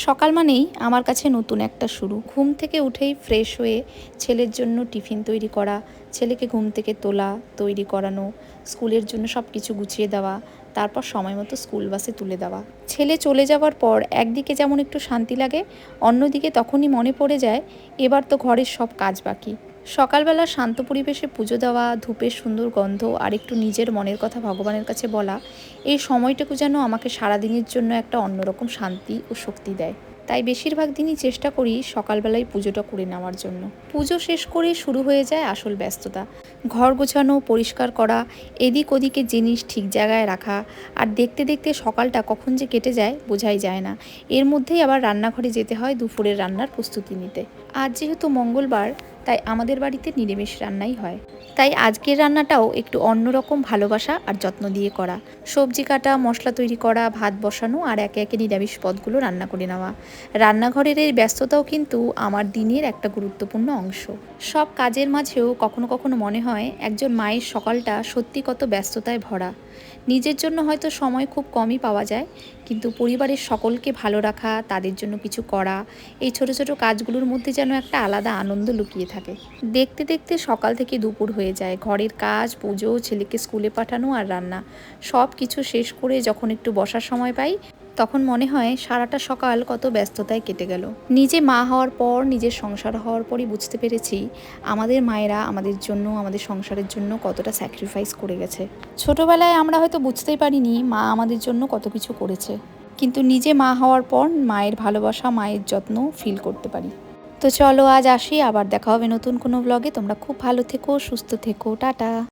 সকাল মানেই আমার কাছে নতুন একটা শুরু। ঘুম থেকে উঠেই ফ্রেশ হয়ে ছেলের জন্য টিফিন তৈরি করা, ছেলেকে ঘুম থেকে তোলা, তৈরি করানো, স্কুলের জন্য সব কিছু গুছিয়ে দেওয়া, তারপর সময় মতো স্কুল বাসে তুলে দেওয়া। ছেলে চলে যাওয়ার পর একদিকে যেমন একটু শান্তি লাগে, অন্যদিকে তখনই মনে পড়ে যায় এবার তো ঘরের সব কাজ বাকি। সকালবেলা শান্ত পরিবেশে পুজো দেওয়া, ধূপের সুন্দর গন্ধ আর একটু নিজের মনের কথা ভগবানের কাছে বলা, এই সময়টুকু যেন আমাকে সারাদিনের জন্য একটা অন্যরকম শান্তি ও শক্তি দেয়। তাই বেশিরভাগ দিনই চেষ্টা করি সকালবেলায় পুজোটা করে নেওয়ার জন্য। পুজো শেষ করে শুরু হয়ে যায় আসল ব্যস্ততা। ঘর গোছানো, পরিষ্কার করা, এদিক ওদিকে জিনিস ঠিক জায়গায় রাখা, আর দেখতে দেখতে সকালটা কখন যে কেটে যায় বোঝাই যায় না। এর মধ্যেই আবার রান্নাঘরে যেতে হয় দুপুরের রান্নার প্রস্তুতি নিতে। আজ যেহেতু মঙ্গলবার, তাই আমাদের বাড়িতে নিরামিষ রান্নাই হয়। তাই আজকের রান্নাটাও একটু অন্যরকম ভালোবাসা আর যত্ন দিয়ে করা। সবজি কাটা, মশলা তৈরি করা, ভাত বসানো আর একে একে নিরামিষ পদগুলো রান্না করে নেওয়া। রান্নাঘরের এই ব্যস্ততাও কিন্তু আমার দিনের একটা গুরুত্বপূর্ণ অংশ। সব কাজের মাঝেও কখনো কখনো মনে হয় একজন মায়ের সকালটা সত্যি কত ব্যস্ততায় ভরা। নিজের জন্য হয়তো সময় খুব কমই পাওয়া যায়, কিন্তু পরিবারের সকলকে ভালো রাখা, তাদের জন্য কিছু করা, এই ছোট ছোট কাজগুলোর মধ্যে যেন একটা আলাদা আনন্দ লুকিয়ে থাকে। দেখতে দেখতে সকাল থেকে দুপুর হয়ে যায়। ঘরের কাজ, পুজো, ছেলেকে স্কুলে পাঠানো আর রান্না, সব কিছু শেষ করে যখন একটু বসার সময় পাই, তখন মনে হয় সারাটা সকাল কত ব্যস্ততায় কেটে গেল। নিজে মা হওয়ার পর, নিজের সংসার হওয়ার পরই বুঝতে পেরেছি আমাদের মায়েরা আমাদের জন্য, আমাদের সংসারের জন্য কতটা স্যাক্রিফাইস করে গেছে। ছোটবেলায় আমরা হয়তো বুঝতেই পারিনি মা আমাদের জন্য কত কিছু করেছে, কিন্তু নিজে মা হওয়ার পর মায়ের ভালোবাসা, মায়ের যত্ন ফিল করতে পারি। তো চলো আজ আসি, আবার দেখা হবে নতুন কোনো ব্লগে। তোমরা খুব ভালো থেকো, সুস্থ থেকো, টাটা।